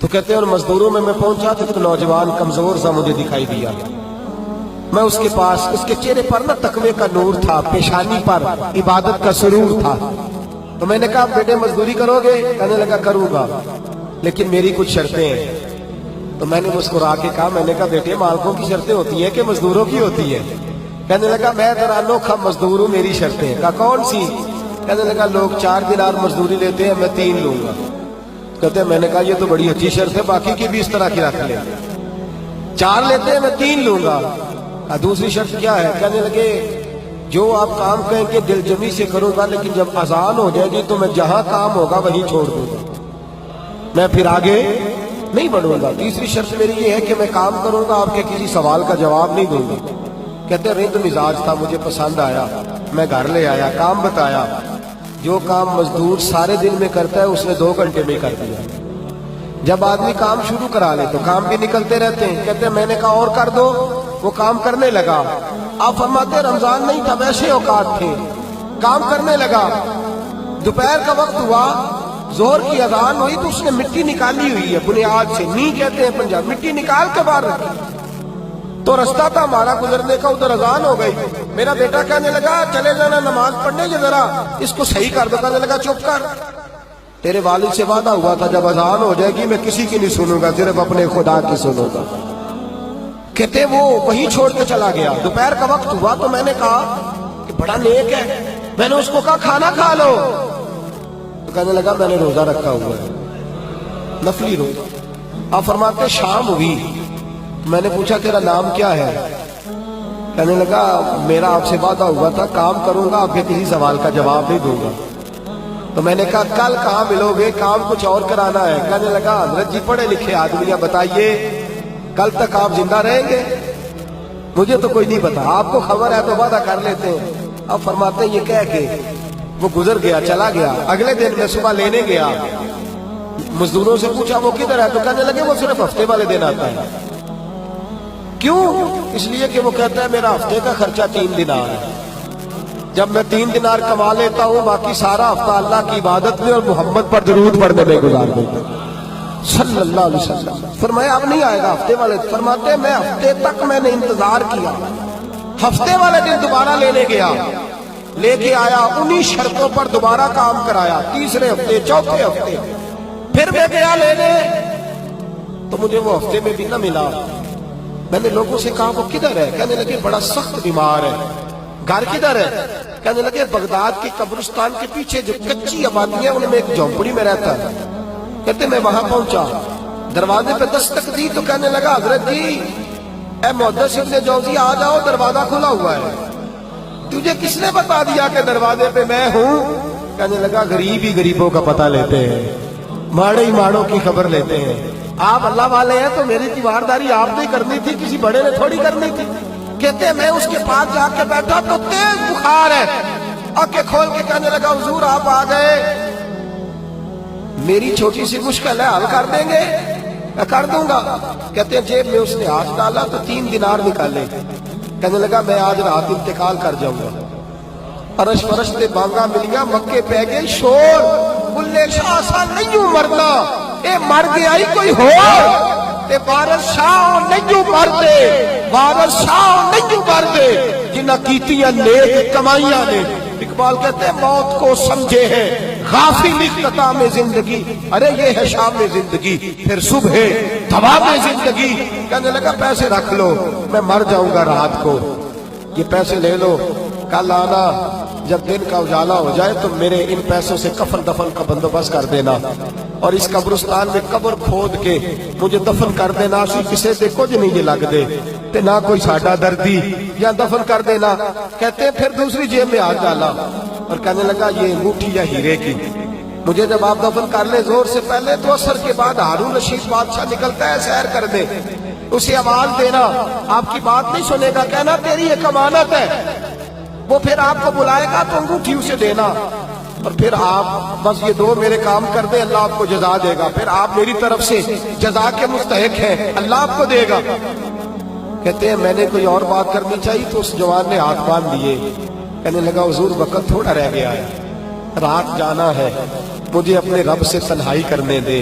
تو کہتے ہیں اور مزدوروں میں پہنچا تو ایک نوجوان کمزور سا مجھے دکھائی دیا. میں اس کے پاس، اس کے چہرے پر نا تقوی کا نور تھا، پیشانی پر عبادت کا سرور تھا. تو میں نے کہا بیٹے مزدوری کرو گے؟ کہنے لگا کروں گا لیکن میری کچھ شرطیں ہیں. تو میں نے مسکرا کے کہا، میں نے کہا بیٹے مالکوں کی شرطیں ہوتی ہیں کہ مزدوروں کی ہوتی ہے؟ کہنے لگا میں ذرا انوکھا مزدور ہوں، میری شرطیں. کہا کون سی؟ کہنے لگا لوگ 4 دینار مزدوری لیتے ہیں، میں 3 لوں گا. کہتے ہیں میں نے کہا یہ تو بڑی اچھی شرط ہے، باقی کی بھی اس طرح کی رکھ لیں. 4 لیتے ہیں، میں 3 لوں گا. دوسری شرط کیا ہے؟ کہنے لگے جو آپ کام کہیں کہ دل جمی سے کروں گا، لیکن جب اذان ہو جائے گی تو میں جہاں کام ہوگا وہیں چھوڑ دوں گا، میں پھر آگے نہیں بڑھوں گا. تیسری شرط میری یہ ہے کہ میں کام کروں گا، آپ کے کسی سوال کا جواب نہیں دوں گا. کہتے ہیں رند مزاج تھا، مجھے پسند آیا، میں گھر لے آیا، کام بتایا. جو کام مزدور سارے دن میں کرتا ہے اس نے 2 گھنٹے میں کر دیا. جب آدمی کام شروع کرا لے تو کام بھی نکلتے رہتے ہیں. کہتے ہیں میں نے کہا اور کر دو، وہ کام کرنے لگا. آپ فرماتے رمضان نہیں تھا، ویسے اوقات تھے، کام کرنے لگا. دوپہر کا وقت ہوا، زور کی اذان ہوئی تو اس نے مٹی نکالی ہوئی ہے بنیاد سے، نی کہتے ہیں پنجاب، مٹی نکال کے باہر رکھی. تو رستہ تھا ہمارا گزرنے کا، ادھر اذان ہو گئی. میرا بیٹا کہنے لگا چلے جانا نماز پڑھنے کے، ذرا اس کو صحیح کر دو. کہنے لگا چپ کر، تیرے والد سے وعدہ ہوا تھا جب اذان ہو جائے گی میں کسی کی نہیں سنوں گا، صرف اپنے خدا کی سنوں گا. کہتے وہ وہیں چھوڑ کے چلا گیا. دوپہر کا وقت ہوا تو میں نے کہا کہ بڑا نیک ہے، میں نے اس کو کہا کھانا کھا لو. تو کہنے لگا میں نے روزہ رکھا ہوا ہے، نفلی روزہ. آپ فرماتے شام ہوئی، میں نے پوچھا تیرا نام کیا ہے؟ کہنے لگا میرا آپ سے وعدہ ہوا تھا کام کروں گا، آپ کے کسی سوال کا جواب نہیں دوں گا. تو میں نے کہا کل کہاں ملو گے، کام کچھ اور کرانا ہے. کہنے لگا حضرت جی پڑھے لکھے آدمی ہیں، بتائیے کل تک آپ زندہ رہیں گے؟ مجھے تو کوئی نہیں پتا، آپ کو خبر ہے تو وعدہ کر لیتے ہیں. اب فرماتے ہیں یہ کہہ کے وہ گزر گیا، چلا گیا. اگلے دن میں صبح لینے گیا، مزدوروں سے پوچھا وہ کدھر ہے؟ تو کہنے لگے وہ صرف ہفتے والے دن آتا ہے. کیوں؟ اس لیے کہ وہ کہتا ہے میرا ہفتے کا خرچہ 3 دینار ہے، جب میں 3 دینار کما لیتا ہوں باقی سارا ہفتہ اللہ کی عبادت میں اور محمد پر درود پڑھنے میں گزار دیتا ہوں صلی اللہ علیہ وسلم. فرمایا اب نہیں آئے گا ہفتے والے. فرماتے میں ہفتے تک میں نے انتظار کیا، ہفتے والے دن دوبارہ لینے گیا، لے کے آیا، انہی شرطوں پر دوبارہ کام کرایا. تیسرے ہفتے، چوتھے ہفتے پھر میں گیا لینے تو مجھے وہ ہفتے میں بھی نہ ملا. میں نے لوگوں سے کہا وہ کدھر ہے؟ کہنے لگے بڑا سخت بیمار ہے. گھر کدھر ہے؟ کہنے لگے بغداد کے قبرستان کے پیچھے جو کچی آبادی ہے ان میں ایک جھونپڑی میں رہتا ہے. کہتے میں وہاں پہنچا، دروازے پہ دستک دی تو کہنے لگا حضرت جی اے محدث ابن جوزی آ جاؤ، دروازہ کھلا ہوا ہے. تجھے کس نے بتا دیا کہ دروازے پہ میں ہوں؟ کہنے لگا غریب ہی غریبوں کا پتہ لیتے ہیں، ماڑے ہی ماڑوں کی خبر لیتے ہیں. آپ اللہ والے ہیں تو میری تیوارداری آپ نے کرنی تھی، کسی بڑے نے تھوڑی کرنی تھی. کہتے ہیں میں اس کے پاس جا کے بیٹھا تو تیز بخار ہے. آنکھیں کھول کے کہنے لگا حضور آپ آ گئے، میری چھوٹی سی مشکل ہے، حل کر دیں گے؟ میں کر دوں گا. کہتے ہیں جیب میں اس نے ہاتھ ڈالا تو 3 دینار نکالے. کہنے لگا میں آج رات انتقال کر جاؤں گا. عرش فرش تے بانگا ملیا، مکے پہ گئے شور، بلے شاہ سا نہیں مرنا، اے مر گیا ہی کوئی ہو، اے وارث شاہ نہیں مرتے، وارث شاہ نہیں مرتے جنہ کیتیاں نیک کمائیاں نے. اقبال کہتے ہیں موت کو سمجھے ہیں غافل اختتام زندگی، ارے یہ ہے شام زندگی پھر صبح دوام زندگی. کہنے لگا پیسے رکھ لو، میں مر جاؤں گا رات کو، یہ پیسے لے لو، کل آنا جب دن کا اجالا ہو جائے تو میرے ان پیسوں سے کفن دفن کا بندوبست کر دینا، اور اس قبرستان میں قبر کھود کے مجھے دفن کر دینا. اسی کسے دے کچھ نہیں لگ دے تے نہ کوئی ساڈا دردی، یا دفن کر دینا. کہتے ہیں پھر دوسری جیب میں ہاتھ ڈالا اور کہنے لگا یہ انگوٹھی یا ہیرے کی، مجھے جب آپ دفن کر لیں زور سے پہلے تو عصر کے بعد ہارون رشید بادشاہ نکلتا ہے سیر کر دے، اسے آواز دینا، آپ کی بات نہیں سنے گا، کہنا تیری ایک امانت ہے. وہ پھر آپ کو بلائے گا تو انگوٹھی اسے دینا، اور پھر آپ بس یہ 2 میرے کام کر دیں، اللہ آپ کو جزا دے گا. پھر آپ میری طرف سے جزا کے مستحق ہیں، اللہ آپ کو دے گا. کہتے ہیں میں نے کوئی اور بات کرنی چاہیے تو اس جوان نے ہاتھ باندھ دیے. کہنے لگا حضور وقت تھوڑا رہ گیا ہے، رات جانا ہے، مجھے اپنے رب سے تنہائی کرنے دے،